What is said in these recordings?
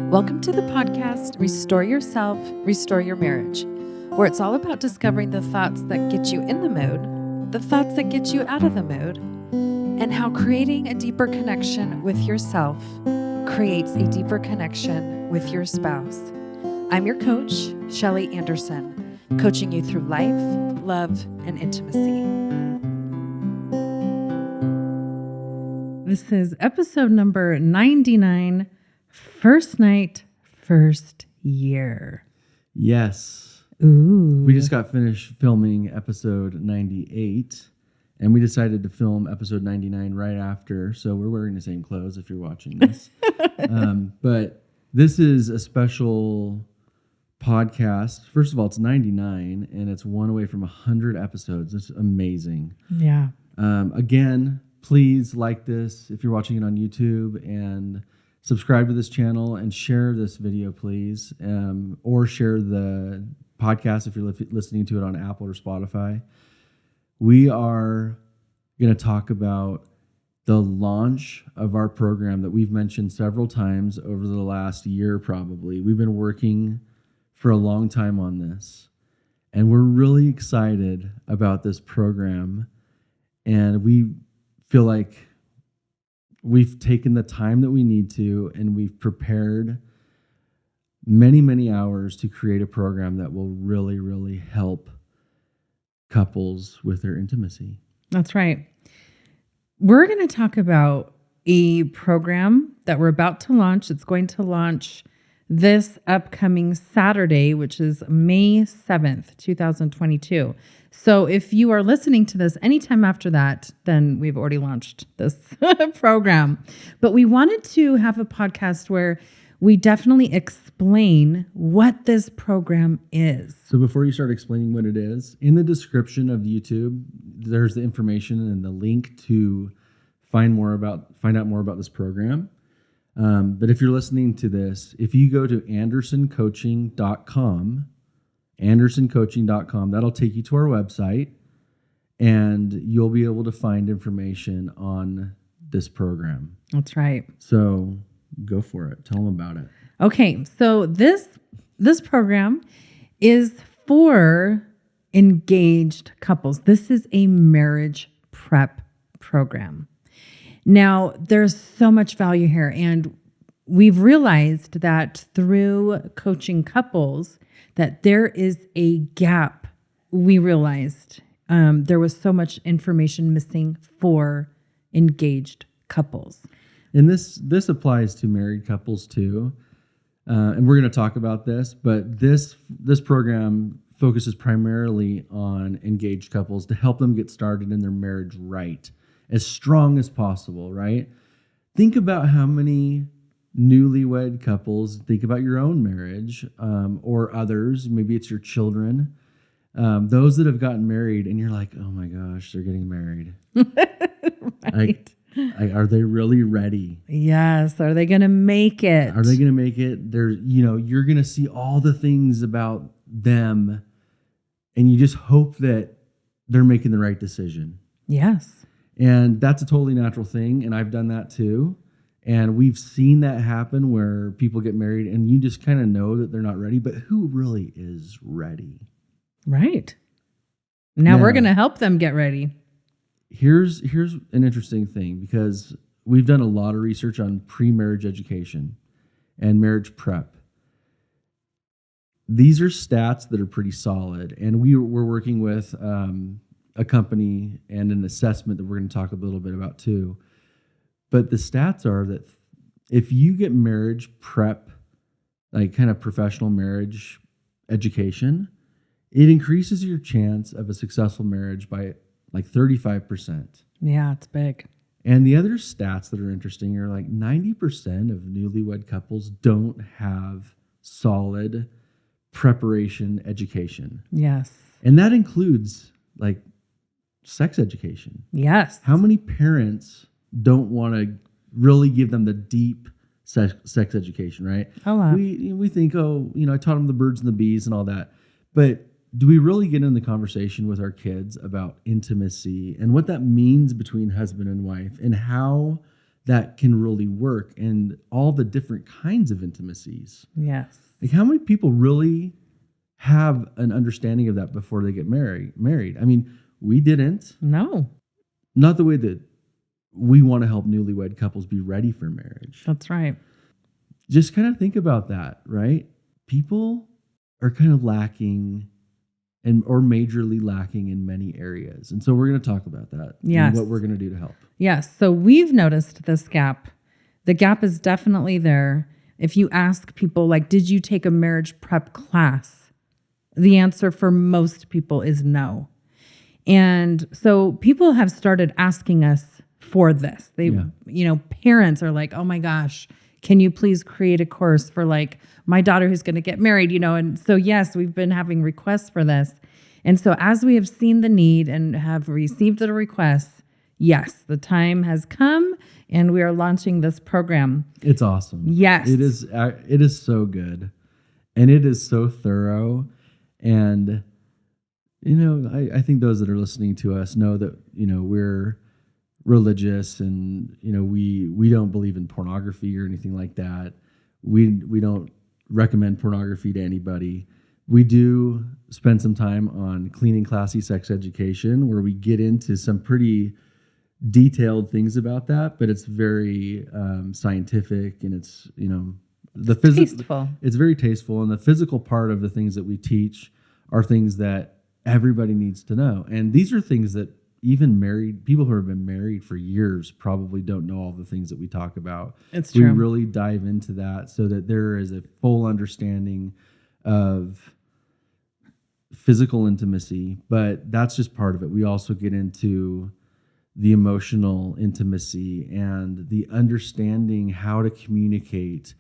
Welcome to the podcast, Restore Yourself, Restore Your Marriage, where it's all about discovering the thoughts that get you in the mood, the thoughts that get you out of the mood, and how creating a deeper connection with yourself creates a deeper connection with your spouse. I'm your coach, Shelly Anderson, coaching you through life, love, and intimacy. This is episode number 99, First Night, First Year. Yes. Ooh. We just got finished filming episode 98, and we decided to film episode 99 right after. So we're wearing the same clothes if you're watching this. But this is a special podcast. First of all, it's 99, and it's one away from 100 episodes. It's amazing. Yeah. Again, please like this if you're watching it on YouTube, and subscribe to this channel and share this video, please. Or share the podcast if you're listening to it on Apple or Spotify. We are going to talk about the launch of our program that we've mentioned several times over the last year, probably. We've been working for a long time on this, and we're really excited about this program. And we feel like we've taken the time that we need to, and we've prepared many, many hours to create a program that will really, really help couples with their intimacy. That's right. We're going to talk about a program that we're about to launch. It's going to launch this upcoming Saturday, which is May 7th, 2022. So if you are listening to this anytime after that, then we've already launched this program. But we wanted to have a podcast where we definitely explain what this program is. So before you start explaining what it is, in the description of YouTube, there's the information and the link to find out more about this program. But if you're listening to this, if you go to andersoncoaching.com, that'll take you to our website, and you'll be able to find information on this program. That's right. So go for it. Tell them about it. Okay, so this program is for engaged couples. This is a marriage prep program. Now, there's so much value here, and we've realized that through coaching couples that there is a gap. We realized there was so much information missing for engaged couples. And this applies to married couples too. And we're going to talk about this, but this program focuses primarily on engaged couples to help them get started in their marriage right, as strong as possible, right? Think about how many newlywed couples, think about your own marriage, or others, maybe it's your children, those that have gotten married and you're like, oh my gosh, they're getting married. Right. Are they really ready? Yes. Are they going to make it? Are they going to make it? You're going to see all the things about them, and you just hope that they're making the right decision. Yes. And that's a totally natural thing. And I've done that too. And we've seen that happen where people get married and you just kind of know that they're not ready, but who really is ready? Right. Now we're going to help them get ready. Here's an interesting thing, because we've done a lot of research on pre-marriage education and marriage prep. These are stats that are pretty solid. And we're working with a company and an assessment that we're going to talk a little bit about too. But the stats are that if you get marriage prep, like kind of professional marriage education, it increases your chance of a successful marriage by like 35%. Yeah, it's big. And the other stats that are interesting are like 90% of newlywed couples don't have solid preparation education. Yes. And that includes like sex education. Yes. How many parents don't want to really give them the deep sex education, right? A lot. We think, I taught them the birds and the bees and all that. But do we really get in the conversation with our kids about intimacy and what that means between husband and wife, and how that can really work, and all the different kinds of intimacies. Yes. Like, how many people really have an understanding of that before they get married? I mean, we didn't. No. Not the way that we want to help newlywed couples be ready for marriage. That's right. Just kind of think about that, right? People are kind of lacking or majorly lacking in many areas. And so we're going to talk about that. Yes. And what we're going to do to help. Yes. So we've noticed this gap. The gap is definitely there. If you ask people, like, did you take a marriage prep class? The answer for most people is no. And so people have started asking us for this. They, parents are like, oh my gosh, can you please create a course for like my daughter who's going to get married, And so, yes, we've been having requests for this. And so as we have seen the need and have received the requests, yes, the time has come and we are launching this program. It's awesome. Yes. It is so good. And it is so thorough. And, I think those that are listening to us know that, we're religious and, we don't believe in pornography or anything like that. We don't recommend pornography to anybody. We do spend some time on clean and classy sex education where we get into some pretty detailed things about that, but it's very scientific and it's, tasteful. It's very tasteful. And the physical part of the things that we teach are things that everybody needs to know. And these are things that even married people who have been married for years probably don't know all the things that we talk about. It's true. We really dive into that so that there is a full understanding of physical intimacy, but that's just part of it. We also get into the emotional intimacy and the understanding how to communicate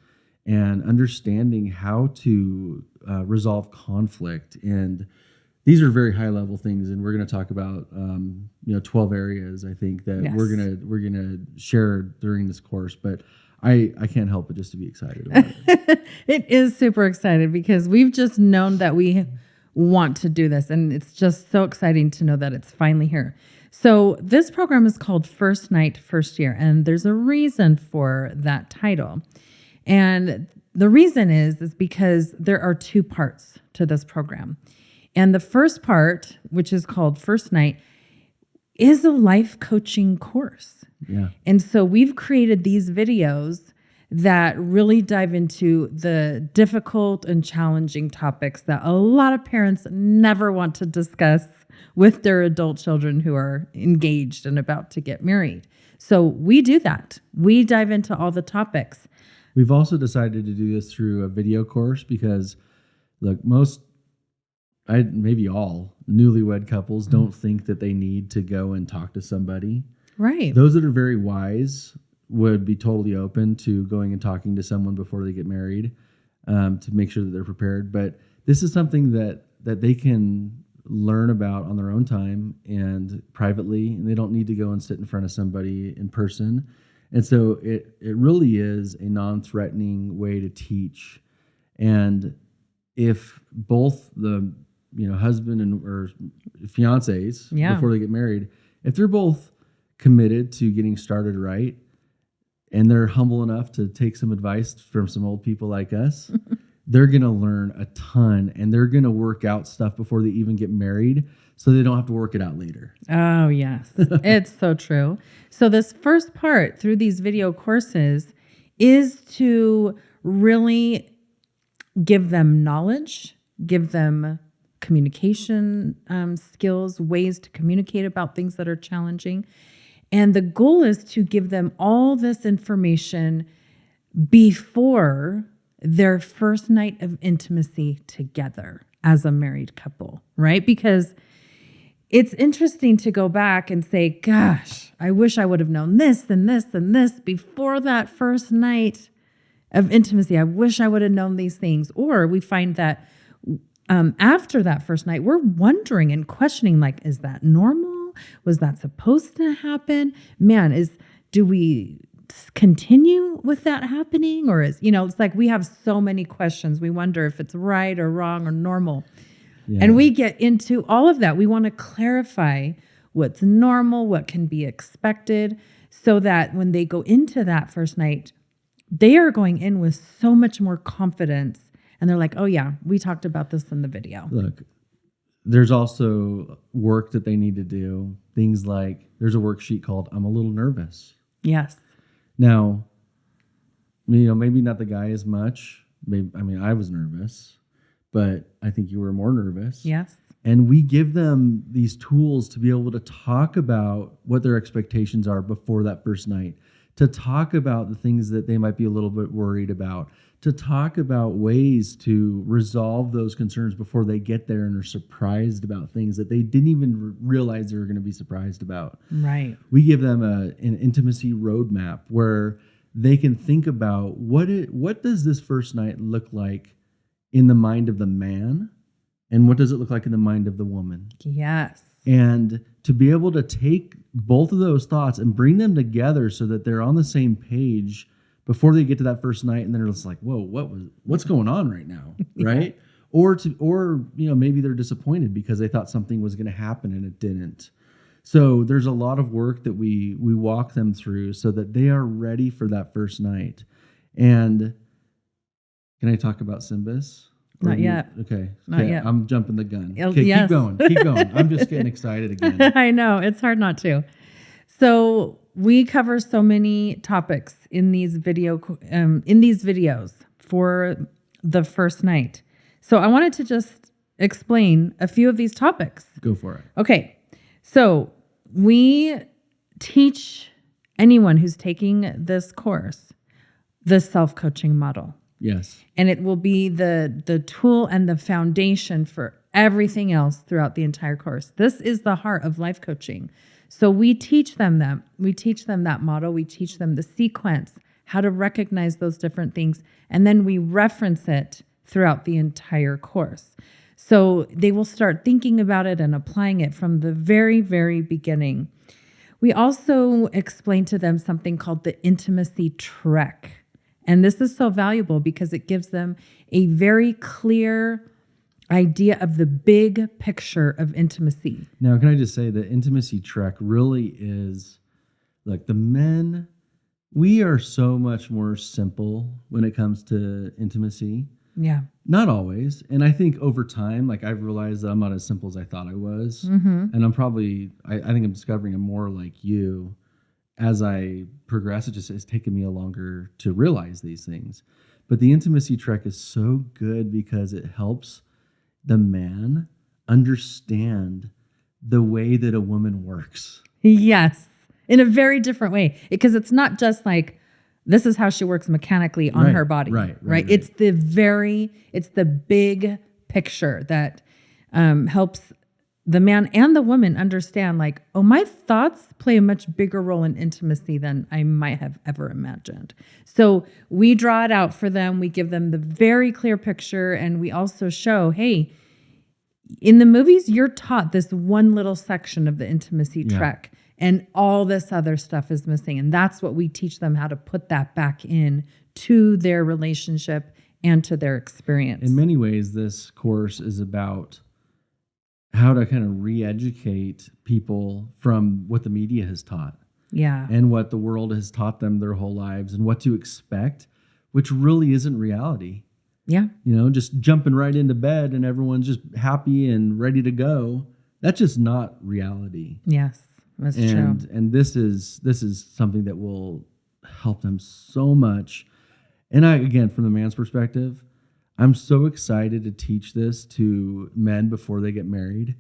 and understanding how to resolve conflict. And these are very high level things. And we're going to talk about, 12 areas, I think, that Yes. we're going to share during this course. But I can't help but just to be excited about it. It is super excited because we've just known that we want to do this. And it's just so exciting to know that it's finally here. So this program is called First Night, First Year. And there's a reason for that title. And the reason is because there are two parts to this program. And the first part, which is called First Night, is a life coaching course. Yeah. And so we've created these videos that really dive into the difficult and challenging topics that a lot of parents never want to discuss with their adult children who are engaged and about to get married. So we do that. We dive into all the topics. We've also decided to do this through a video course because, look, maybe all newlywed couples don't think that they need to go and talk to somebody. Right. Those that are very wise would be totally open to going and talking to someone before they get married to make sure that they're prepared. But this is something that they can learn about on their own time and privately, and they don't need to go and sit in front of somebody in person. And so it really is a non-threatening way to teach. And if both the husband or fiancés before they get married, if they're both committed to getting started right, and they're humble enough to take some advice from some old people like us, they're going to learn a ton, and they're going to work out stuff before they even get married so they don't have to work it out later. Oh, yes. It's so true. So this first part through these video courses is to really give them knowledge, give them communication skills, ways to communicate about things that are challenging. And the goal is to give them all this information before their first night of intimacy together as a married couple, right? Because it's interesting to go back and say, gosh, I wish I would have known this and this and this before that first night of intimacy. I wish I would have known these things. Or we find that after that first night, we're wondering and questioning, like, is that normal? Was that supposed to happen? Man, do we continue with that happening? Or it's like we have so many questions. We wonder if it's right or wrong or normal. Yeah. And we get into all of that. We want to clarify what's normal, what can be expected. so that when they go into that first night, they are going in with so much more confidence. And they're like, oh, yeah, we talked about this in the video. Look, there's also work that they need to do. Things like there's a worksheet called I'm a little nervous. Yes. Now, maybe not the guy as much. I was nervous, but I think you were more nervous. Yes. And we give them these tools to be able to talk about what their expectations are before that first night, to talk about the things that they might be a little bit worried about, to talk about ways to resolve those concerns before they get there and are surprised about things that they didn't even realize they were going to be surprised about. Right. We give them an intimacy roadmap where they can think about what does this first night look like in the mind of the man, and what does it look like in the mind of the woman? Yes. And to be able to take both of those thoughts and bring them together so that they're on the same page before they get to that first night, and then they're just like, whoa, what's going on right now? Right? Or maybe they're disappointed because they thought something was going to happen and it didn't. So there's a lot of work that we walk them through so that they are ready for that first night. And can I talk about Simbus? Not yet. Okay. Not yet. I'm jumping the gun. Okay, Yes. Keep going. Keep going. I'm just getting excited again. I know. It's hard not to. So we cover so many topics in these videos for the first night. So I wanted to just explain a few of these topics. Go for it. Okay. So we teach anyone who's taking this course the self-coaching model. Yes. And it will be the tool and the foundation for everything else throughout the entire course. This is the heart of life coaching. So we teach them that. We teach them that model. We teach them the sequence, how to recognize those different things. And then we reference it throughout the entire course. So they will start thinking about it and applying it from the very, very beginning. We also explain to them something called the intimacy trek. And this is so valuable because it gives them a very clear idea of the big picture of intimacy. Now, can I just say the intimacy trek really is like the men, we are so much more simple when it comes to intimacy. Yeah. Not always. And I think over time, like I've realized that I'm not as simple as I thought I was. Mm-hmm. And I'm probably, I think I'm discovering I'm more like you. As I progress, it's taken me a longer to realize these things. But the intimacy trek is so good because it helps the man understand the way that a woman works. Yes, in a very different way. Because it's not just like, this is how she works mechanically on her body. Right. It's the big picture that helps the man and the woman understand, like, oh, my thoughts play a much bigger role in intimacy than I might have ever imagined. So we draw it out for them. We give them the very clear picture. And we also show, hey, in the movies, you're taught this one little section of the intimacy trek, and all this other stuff is missing. And that's what we teach them, how to put that back in to their relationship and to their experience. In many ways, this course is about how to kind of re-educate people from what the media has taught. Yeah. And what the world has taught them their whole lives and what to expect, which really isn't reality. Yeah. Just jumping right into bed and everyone's just happy and ready to go. That's just not reality. Yes, that's true. And this is something that will help them so much. And again, from the man's perspective, I'm so excited to teach this to men before they get married,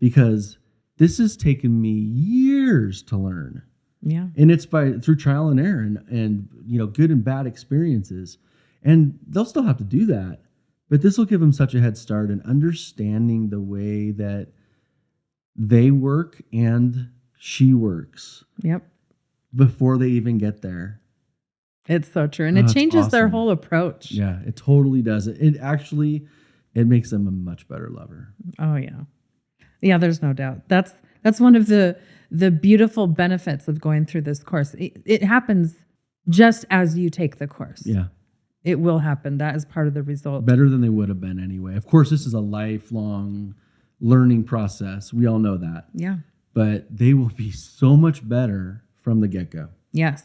because this has taken me years to learn. Yeah. And it's through trial and error and good and bad experiences. And they'll still have to do that. But this will give them such a head start in understanding the way that they work and she works. Yep. Before they even get there. It's so true. And it changes their whole approach. Yeah, it totally does. It makes them a much better lover. Oh, yeah. Yeah, there's no doubt. That's one of the beautiful benefits of going through this course. It happens just as you take the course. Yeah. It will happen. That is part of the result. Better than they would have been anyway. Of course, this is a lifelong learning process. We all know that. Yeah. But they will be so much better from the get-go. Yes.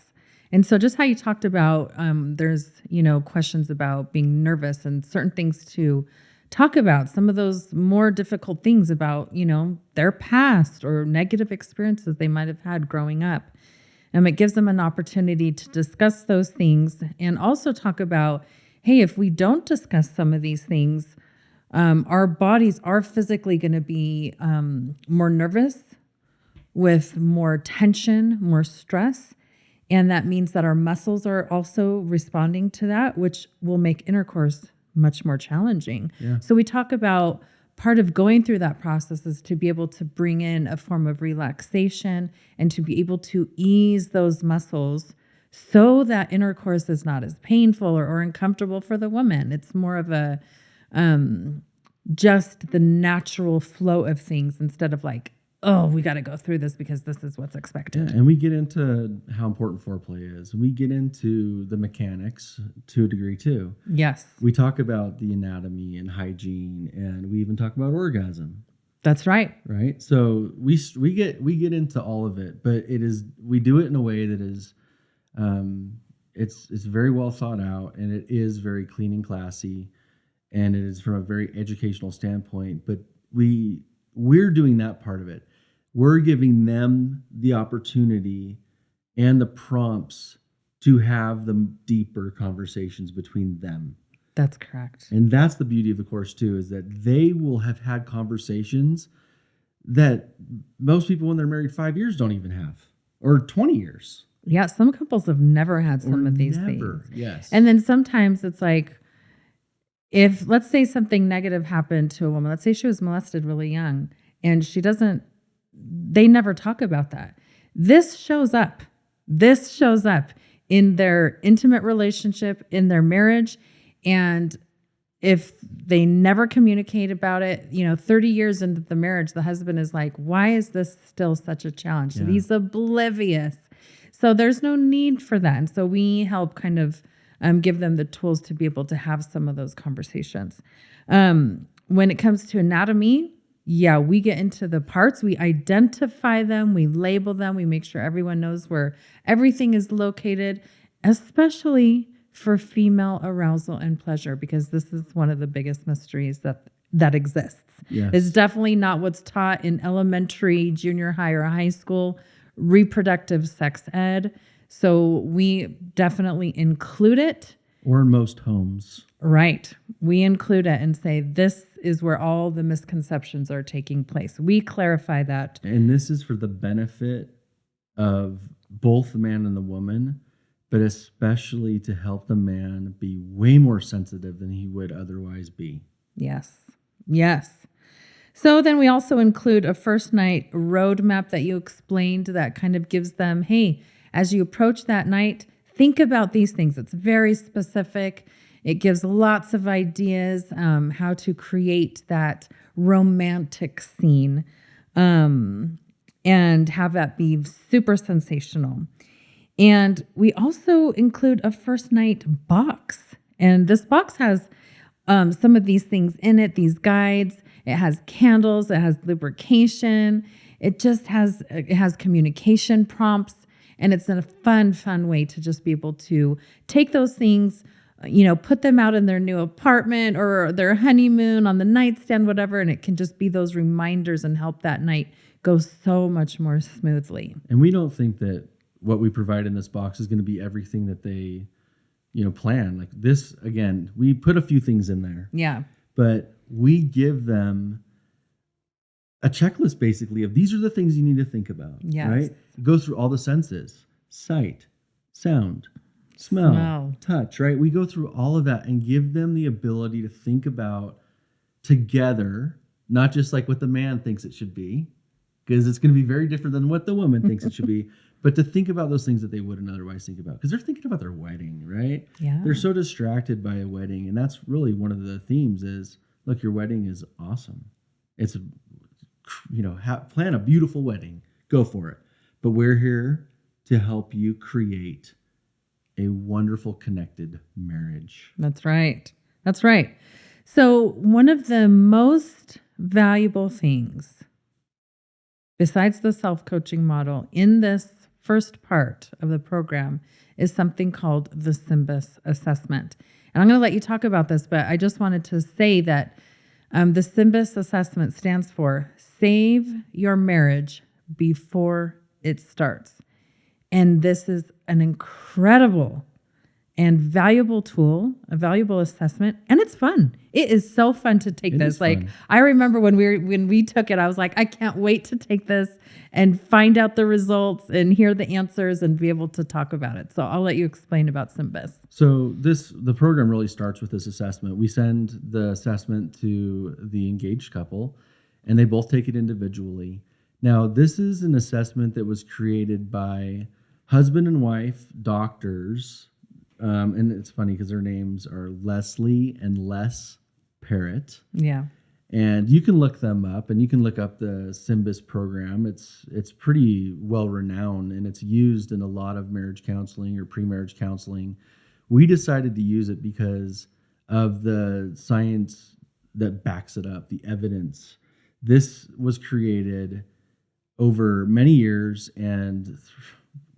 And so just how you talked about, there's, questions about being nervous and certain things to talk about, some of those more difficult things about, their past or negative experiences they might have had growing up. It gives them an opportunity to discuss those things and also talk about, hey, if we don't discuss some of these things, our bodies are physically going to be more nervous with more tension, more stress. And that means that our muscles are also responding to that, which will make intercourse much more challenging. Yeah. So we talk about part of going through that process is to be able to bring in a form of relaxation and to be able to ease those muscles so that intercourse is not as painful or uncomfortable for the woman. It's more of a just the natural flow of things instead of like, oh, we got to go through this because this is what's expected. Yeah, and we get into how important foreplay is. We get into the mechanics to a degree too. Yes. We talk about the anatomy and hygiene, and we even talk about orgasm. That's right. Right. So we get into all of it, but we do it in a way that is, it's very well thought out, and it is very clean and classy, and it is from a very educational standpoint. But we're doing that part of it. We're giving them the opportunity and the prompts to have the deeper conversations between them. That's correct. And that's the beauty of the course too, is that they will have had conversations that most people when they're married 5 years don't even have, or 20 years. Yeah, some couples have never had some of these things. Yes. And then sometimes it's like, if let's say something negative happened to a woman, let's say she was molested really young, and they never talk about that. This shows up in their intimate relationship, in their marriage. And if they never communicate about it, 30 years into the marriage, the husband is like, why is this still such a challenge? Yeah. He's oblivious. So there's no need for that. And so we help kind of give them the tools to be able to have some of those conversations. When it comes to anatomy, we get into the parts, we identify them, we label them, we make sure everyone knows where everything is located, especially for female arousal and pleasure, because this is one of the biggest mysteries that exists. Yes. It's definitely not what's taught in elementary, junior high, or high school reproductive sex ed. So we definitely include it. Or in most homes. Right. We include it and say, this is where all the misconceptions are taking place. We clarify that. And this is for the benefit of both the man and the woman, but especially to help the man be way more sensitive than he would otherwise be. Yes. Yes. So then we also include a first night roadmap that you explained that kind of gives them, hey, as you approach that night, think about these things. It's very specific. It gives lots of ideas how to create that romantic scene and have that be super sensational. And we also include a first night box. And this box has some of these things in it, these guides. It has candles. It has lubrication. It has communication prompts. And it's a fun way to just be able to take those things, put them out in their new apartment or their honeymoon on the nightstand, whatever. And it can just be those reminders and help that night go so much more smoothly. And we don't think that what we provide in this box is going to be everything that they, plan. Like this, again, we put a few things in there. Yeah. But we give them a checklist basically of these are the things you need to think about. Yes. Right? Go through all the senses: sight, sound, smell, touch, right? We go through all of that and give them the ability to think about together, not just like what the man thinks it should be, because it's going to be very different than what the woman thinks it should be, but to think about those things that they wouldn't otherwise think about, because they're thinking about their wedding, right? Yeah. They're so distracted by a wedding, and that's really one of the themes is, look, your wedding is awesome. It's, plan a beautiful wedding. Go for it. But we're here to help you create a wonderful connected marriage. That's right. That's right. So one of the most valuable things, besides the self-coaching model in this first part of the program is something called the Simbus assessment. And I'm going to let you talk about this, but I just wanted to say that the Simbus assessment stands for Save Your Marriage Before It Starts. And this is an incredible and valuable tool, a valuable assessment, and it's fun. It is so fun to take this. Like, I remember when we took it, I was like, I can't wait to take this and find out the results and hear the answers and be able to talk about it. So I'll let you explain about Simbus. So the program really starts with this assessment. We send the assessment to the engaged couple, and they both take it individually. Now, this is an assessment that was created by husband and wife doctors. And it's funny because their names are Leslie and Les Parrott. Yeah. And you can look them up, and you can look up the Simbus program. It's pretty well renowned, and it's used in a lot of marriage counseling or pre-marriage counseling. We decided to use it because of the science that backs it up, the evidence. This was created over many years and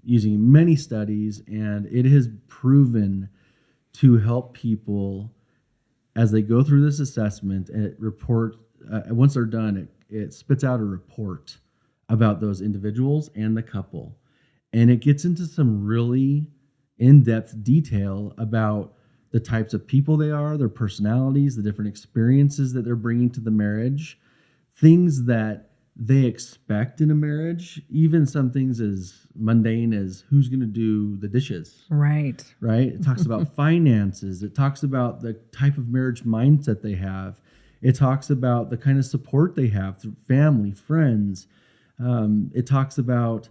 using many studies, and it has proven to help people as they go through this assessment. And it once they're done, it spits out a report about those individuals and the couple, and it gets into some really in-depth detail about the types of people they are, their personalities, the different experiences that they're bringing to the marriage, things that they expect in a marriage, even some things as mundane as who's going to do the dishes. Right. It talks about finances. It talks about the type of marriage mindset they have. It talks about the kind of support they have through family, friends. It talks about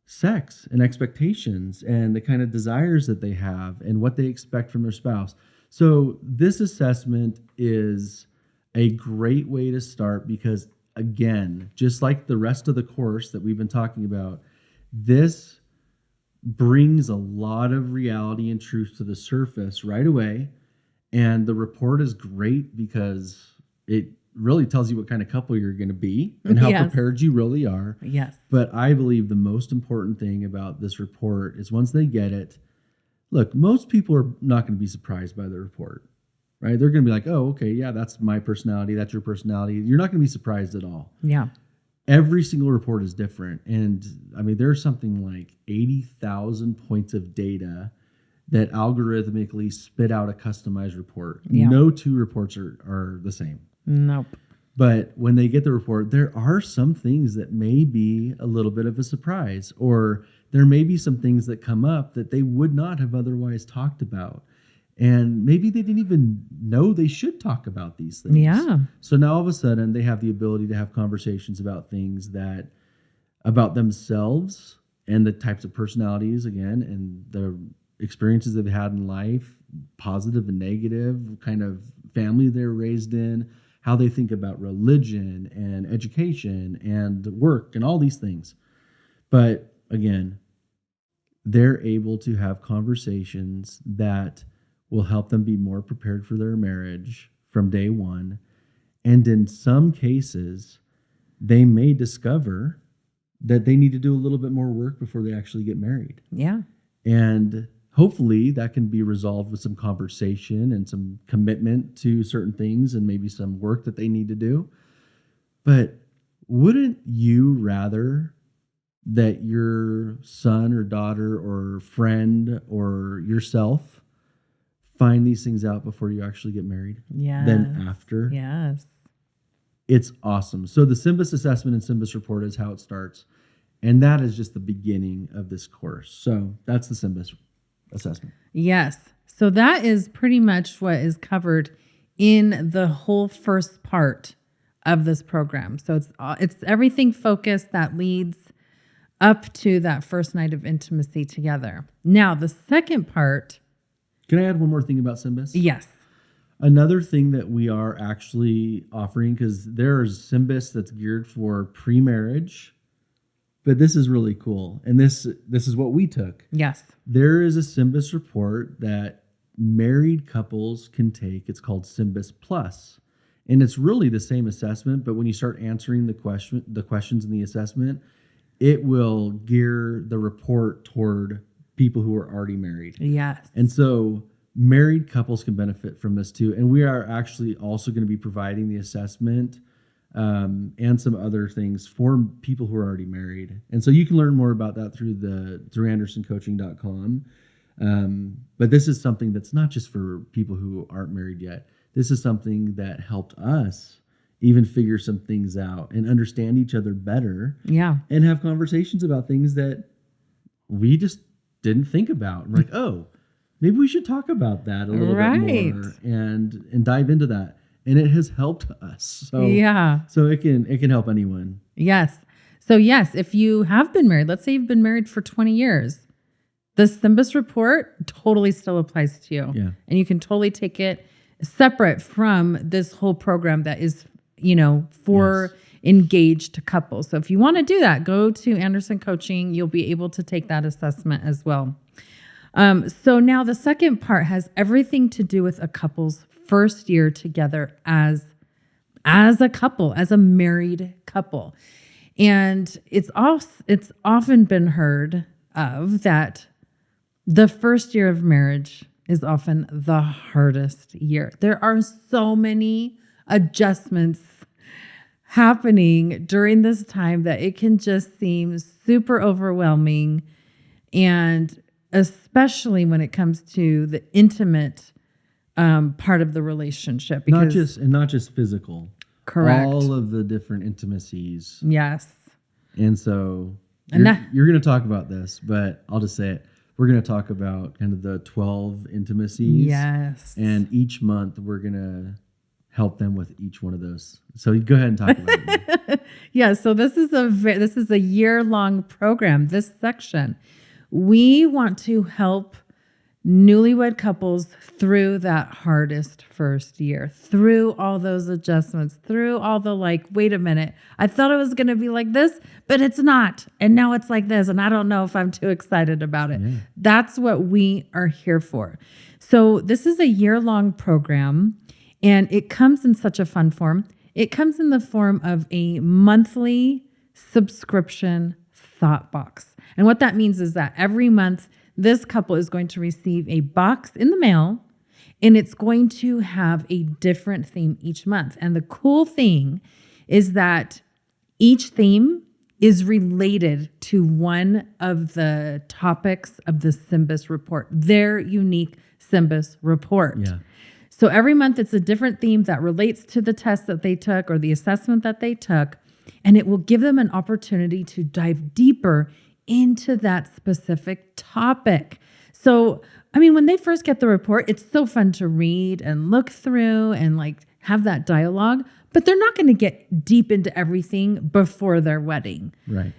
sex and expectations and the kind of desires that they have and what they expect from their spouse. So this assessment is a great way to start because, again, just like the rest of the course that we've been talking about, this brings a lot of reality and truth to the surface right away. And the report is great because it really tells you what kind of couple you're going to be and how prepared you really are. Yes. But I believe the most important thing about this report is once they get it, look, most people are not going to be surprised by the report. Right? They're going to be like, oh, okay, yeah, that's my personality. That's your personality. You're not going to be surprised at all. Yeah. Every single report is different. And I mean, there's something like 80,000 points of data that algorithmically spit out a customized report. Yeah. No two reports are the same. Nope. But when they get the report, there are some things that may be a little bit of a surprise, or there may be some things that come up that they would not have otherwise talked about. And maybe they didn't even know they should talk about these things. Yeah. So now all of a sudden they have the ability to have conversations about things about themselves and the types of personalities, again, and the experiences they've had in life, positive and negative, kind of family they're raised in, how they think about religion and education and work and all these things. But again, they're able to have conversations that will help them be more prepared for their marriage from day one. And in some cases, they may discover that they need to do a little bit more work before they actually get married. Yeah. And hopefully that can be resolved with some conversation and some commitment to certain things and maybe some work that they need to do. But wouldn't you rather that your son or daughter or friend or yourself find these things out before you actually get married than after? Yes. It's awesome. So the Simbus assessment and Simbus report is how it starts. And that is just the beginning of this course. So that's the Simbus assessment. Yes. So that is pretty much what is covered in the whole first part of this program. So it's everything focused that leads up to that first night of intimacy together. Now, the second part. Can I add one more thing about Simbus? Yes. Another thing that we are actually offering, because there is Simbus that's geared for pre-marriage, but this is really cool. And this is what we took. Yes. There is a Simbus report that married couples can take. It's called Simbus Plus. And it's really the same assessment, but when you start answering the questions in the assessment, it will gear the report toward people who are already married. Yes. And so married couples can benefit from this too. And we are actually also going to be providing the assessment and some other things for people who are already married. And so you can learn more about that through andersoncoaching.com. But this is something that's not just for people who aren't married yet. This is something that helped us even figure some things out and understand each other better. Yeah. And have conversations about things that we just didn't think about. And we're like, oh, maybe we should talk about that a little bit more and dive into that. And it has helped us. So yeah. So it can help anyone. Yes. So yes, if you have been married, let's say you've been married for 20 years, the Simbus report totally still applies to you. Yeah. And you can totally take it separate from this whole program that is, for engaged couples. So if you want to do that, go to Anderson Coaching. You'll be able to take that assessment as well. So now the second part has everything to do with a couple's first year together as a couple, as a married couple. And it's often been heard of that the first year of marriage is often the hardest year. There are so many adjustments happening during this time that it can just seem super overwhelming, and especially when it comes to the intimate part of the relationship. Because not just physical. Correct. All of the different intimacies. Yes. And so And you're going to talk about this, but I'll just say it. We're going to talk about kind of the 12 intimacies. Yes. And each month we're going to help them with each one of those. So you go ahead and talk about it. Yeah. So this is a year-long program. This section, we want to help newlywed couples through that hardest first year, through all those adjustments, through all the wait a minute, I thought it was going to be like this, but it's not. And now it's like this. And I don't know if I'm too excited about it. Yeah. That's what we are here for. So this is a year-long program, and it comes in such a fun form. It comes in the form of a monthly subscription thought box. And what that means is that every month, this couple is going to receive a box in the mail, and it's going to have a different theme each month. And the cool thing is that each theme is related to one of the topics of the Simbus report, their unique Simbus report. Yeah. So every month it's a different theme that relates to the test that they took or the assessment that they took, and it will give them an opportunity to dive deeper into that specific topic. So, when they first get the report, it's so fun to read and look through and have that dialogue, but they're not going to get deep into everything before their wedding. Right.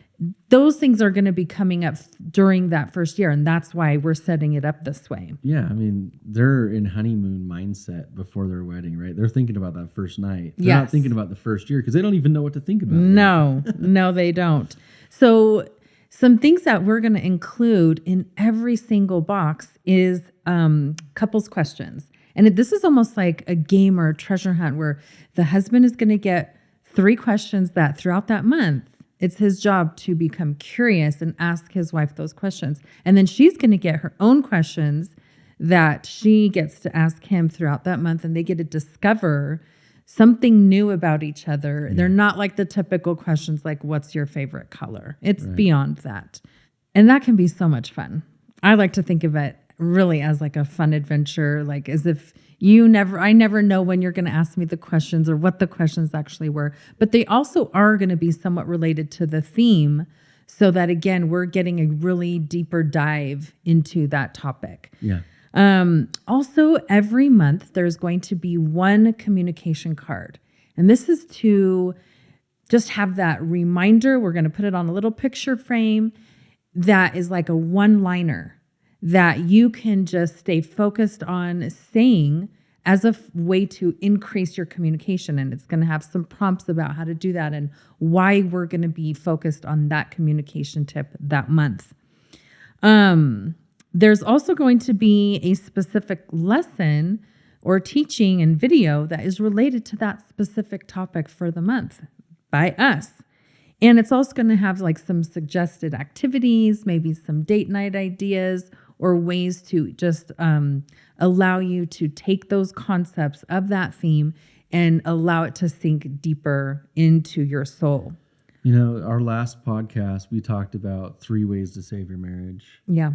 Those things are going to be coming up during that first year, and that's why we're setting it up this way. Yeah, they're in honeymoon mindset before their wedding, right? They're thinking about that first night. They're not thinking about the first year because they don't even know what to think about. No, they don't. So some things that we're going to include in every single box is couples questions. And this is almost like a game or a treasure hunt where the husband is going to get 3 questions that throughout that month, it's his job to become curious and ask his wife those questions. And then she's going to get her own questions that she gets to ask him throughout that month, and they get to discover something new about each other. Yeah. They're not like the typical questions like, what's your favorite color? It's beyond that. And that can be so much fun. I like to think of it really as like a fun adventure, like as if I never know when you're going to ask me the questions or what the questions actually were. But they also are going to be somewhat related to the theme, so that, again, we're getting a really deeper dive into that topic. Yeah. Also, every month, there's going to be one communication card. And this is to just have that reminder. We're going to put it on a little picture frame that is like a one-liner that you can just stay focused on saying as a way to increase your communication. And it's going to have some prompts about how to do that and why we're going to be focused on that communication tip that month. There's also going to be a specific lesson or teaching and video that is related to that specific topic for the month by us. And it's also going to have like some suggested activities, maybe some date night ideas, or ways to just allow you to take those concepts of that theme and allow it to sink deeper into your soul. You know, our last podcast, we talked about 3 ways to save your marriage. Yeah.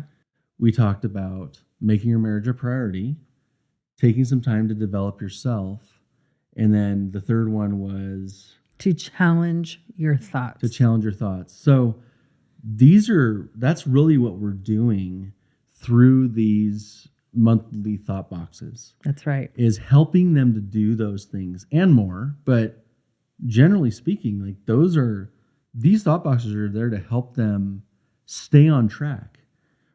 We talked about making your marriage a priority, taking some time to develop yourself, and then the third one was To challenge your thoughts. So that's really what we're doing through these monthly thought boxes. That's right. Is helping them to do those things and more. But generally speaking, like these thought boxes are there to help them stay on track,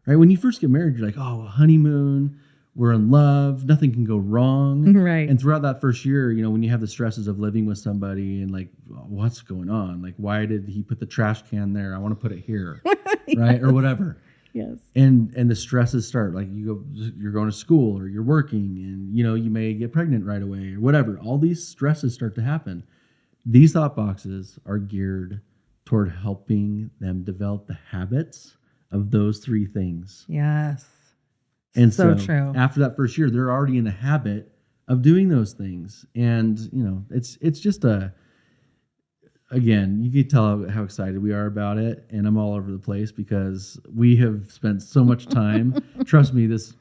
right? When you first get married, you're like, oh, honeymoon, we're in love, nothing can go wrong. Right. And throughout that first year, you know, when you have the stresses of living with somebody and like, what's going on? Like, why did he put the trash can there? I want to put it here, right? Or whatever. Yes. And the stresses start, like you're going to school or you're working and, you know, you may get pregnant right away or whatever. All these stresses start to happen. These thought boxes are geared toward helping them develop the habits of those 3 things. Yes. And so true. After that first year, they're already in the habit of doing those things. And, you know, it's just again, you can tell how excited we are about it. And I'm all over the place because we have spent so much time. Trust me, this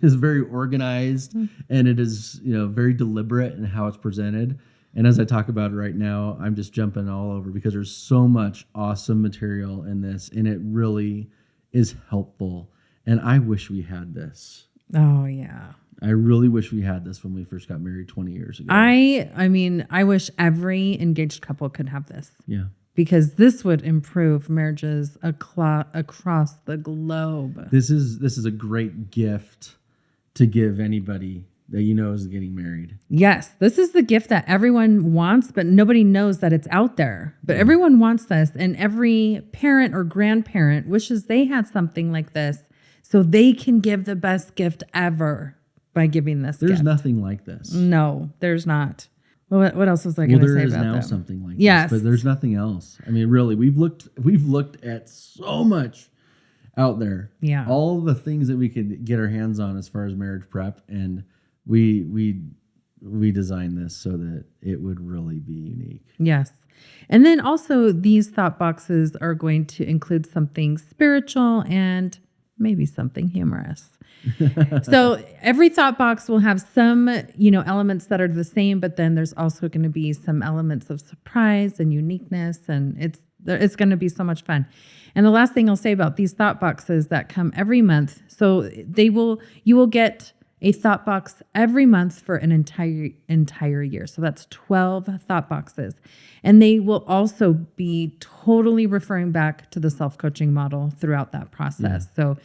is very organized and it is, you know, very deliberate in how it's presented. And as I talk about it right now, I'm just jumping all over because there's so much awesome material in this and it really is helpful. And I wish we had this. Oh, yeah. I really wish we had this when we first got married 20 years ago. I mean, I wish every engaged couple could have this. Yeah. Because this would improve marriages across the globe. This is a great gift to give anybody that you know is getting married. Yes, this is the gift that everyone wants, but nobody knows that it's out there. But everyone wants this, and every parent or grandparent wishes they had something like this so they can give the best gift ever by giving this There's gift. nothing like this. No, there's not. Well, what else was I going to say about that? Well, there is now something like yes. this, but there's nothing else. I mean, really, we've looked at so much out there. Yeah. All the things that we could get our hands on as far as marriage prep, and we designed this so that it would really be unique. Yes. And then also these thought boxes are going to include something spiritual and maybe something humorous. So every thought box will have some, elements that are the same, but then there's also going to be some elements of surprise and uniqueness, and it's going to be so much fun. And the last thing I'll say about these thought boxes that come every month, so you will get a thought box every month for an entire year. So that's 12 thought boxes. And they will also be totally referring back to the self-coaching model throughout that process. Yeah. So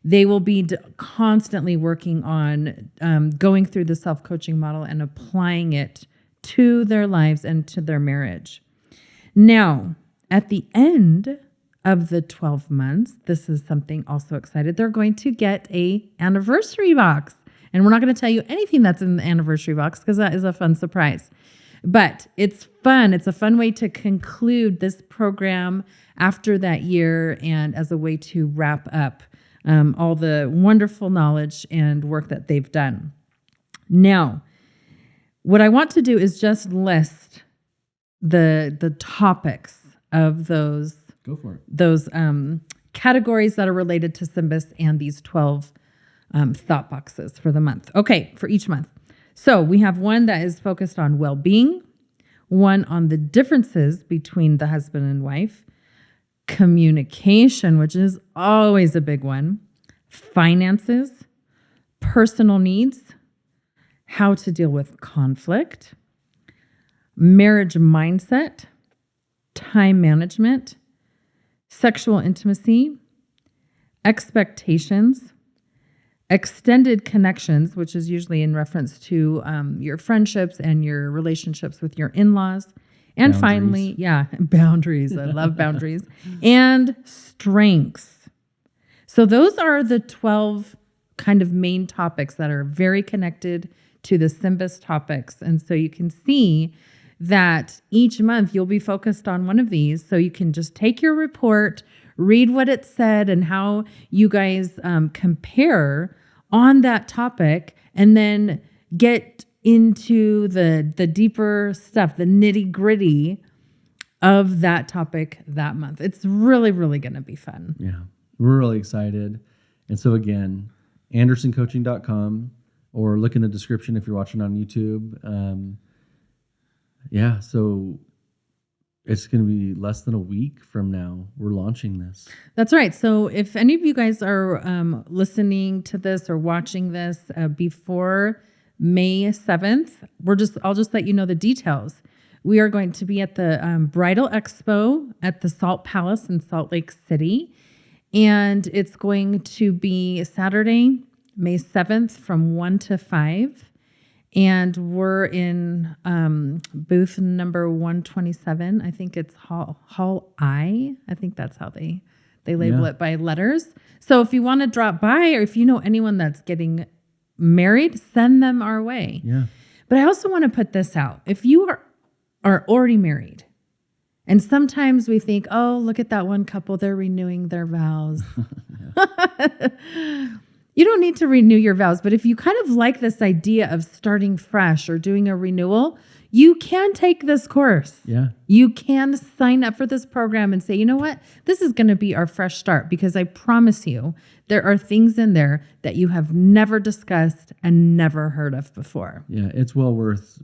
they will be constantly working on going through the self-coaching model and applying it to their lives and to their marriage. Now, at the end of the 12 months, this is something also excited, they're going to get a anniversary box. And we're not going to tell you anything that's in the anniversary box because that is a fun surprise. But it's fun. It's a fun way to conclude this program after that year and as a way to wrap up all the wonderful knowledge and work that they've done. Now, what I want to do is just list the topics of those. Go for it. Those categories that are related to Simbus and these 12 thought boxes for the month. Okay, for each month. So we have one that is focused on well-being, one on the differences between the husband and wife, communication, which is always a big one, finances, personal needs, how to deal with conflict, marriage mindset, time management, sexual intimacy, expectations, extended connections, which is usually in reference to your friendships and your relationships with your in-laws. And finally, boundaries. I love boundaries. And strengths. So those are the 12 kind of main topics that are very connected to the Simbus topics. And so you can see that each month you'll be focused on one of these. So you can just take your report, read what it said and how you guys compare on that topic, and then get into the deeper stuff, the nitty gritty of that topic that month. It's really, really going to be fun. Yeah, we're really excited. And so again, andersoncoaching.com, or look in the description if you're watching on YouTube. So it's going to be less than a week from now. We're launching this. That's right. So if any of you guys are listening to this or watching this before May 7th, I'll just let you know the details. We are going to be at the Bridal Expo at the Salt Palace in Salt Lake City. And it's going to be Saturday, May 7th from 1 to 5. And we're in booth number 127. I think it's Hall I. I think that's how they label it by letters. So if you want to drop by, or if you know anyone that's getting married, send them our way. Yeah. But I also want to put this out. If you are already married, and sometimes we think, oh, look at that one couple, they're renewing their vows. You don't need to renew your vows, but if you kind of like this idea of starting fresh or doing a renewal, you can take this course. Yeah. You can sign up for this program and say, you know what? This is going to be our fresh start, because I promise you there are things in there that you have never discussed and never heard of before. Yeah, it's well worth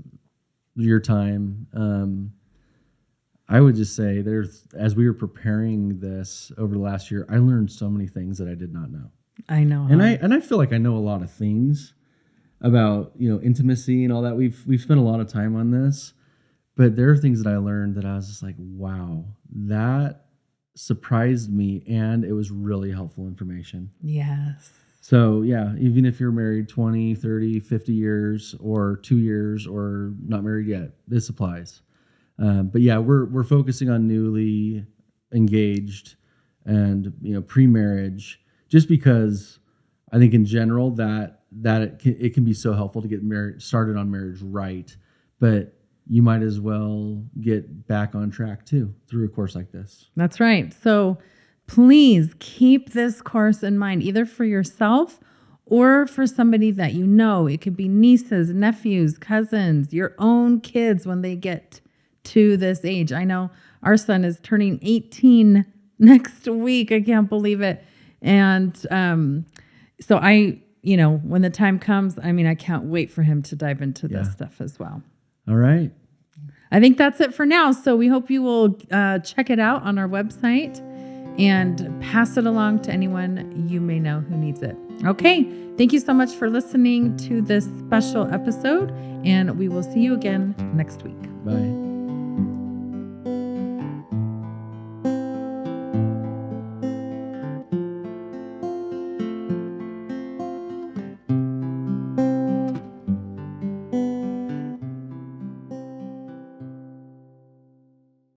your time. I would just say as we were preparing this over the last year, I learned so many things that I did not know. I know. And I feel like I know a lot of things about, intimacy and all that. We've spent a lot of time on this, but there are things that I learned that I was just like, wow, that surprised me, and it was really helpful information. Yes. So yeah, even if you're married 20, 30, 50 years or 2 years or not married yet, this applies. But yeah, we're focusing on newly engaged and, pre-marriage, just because I think in general that it can be so helpful to get started on marriage right, but you might as well get back on track too through a course like this. That's right. So please keep this course in mind, either for yourself or for somebody that you know. It could be nieces, nephews, cousins, your own kids when they get to this age. I know our son is turning 18 next week. I can't believe it. And so when the time comes, I can't wait for him to dive into this stuff as well. All right. I think that's it for now. So we hope you will check it out on our website and pass it along to anyone you may know who needs it. Okay. Thank you so much for listening to this special episode, and we will see you again next week. Bye.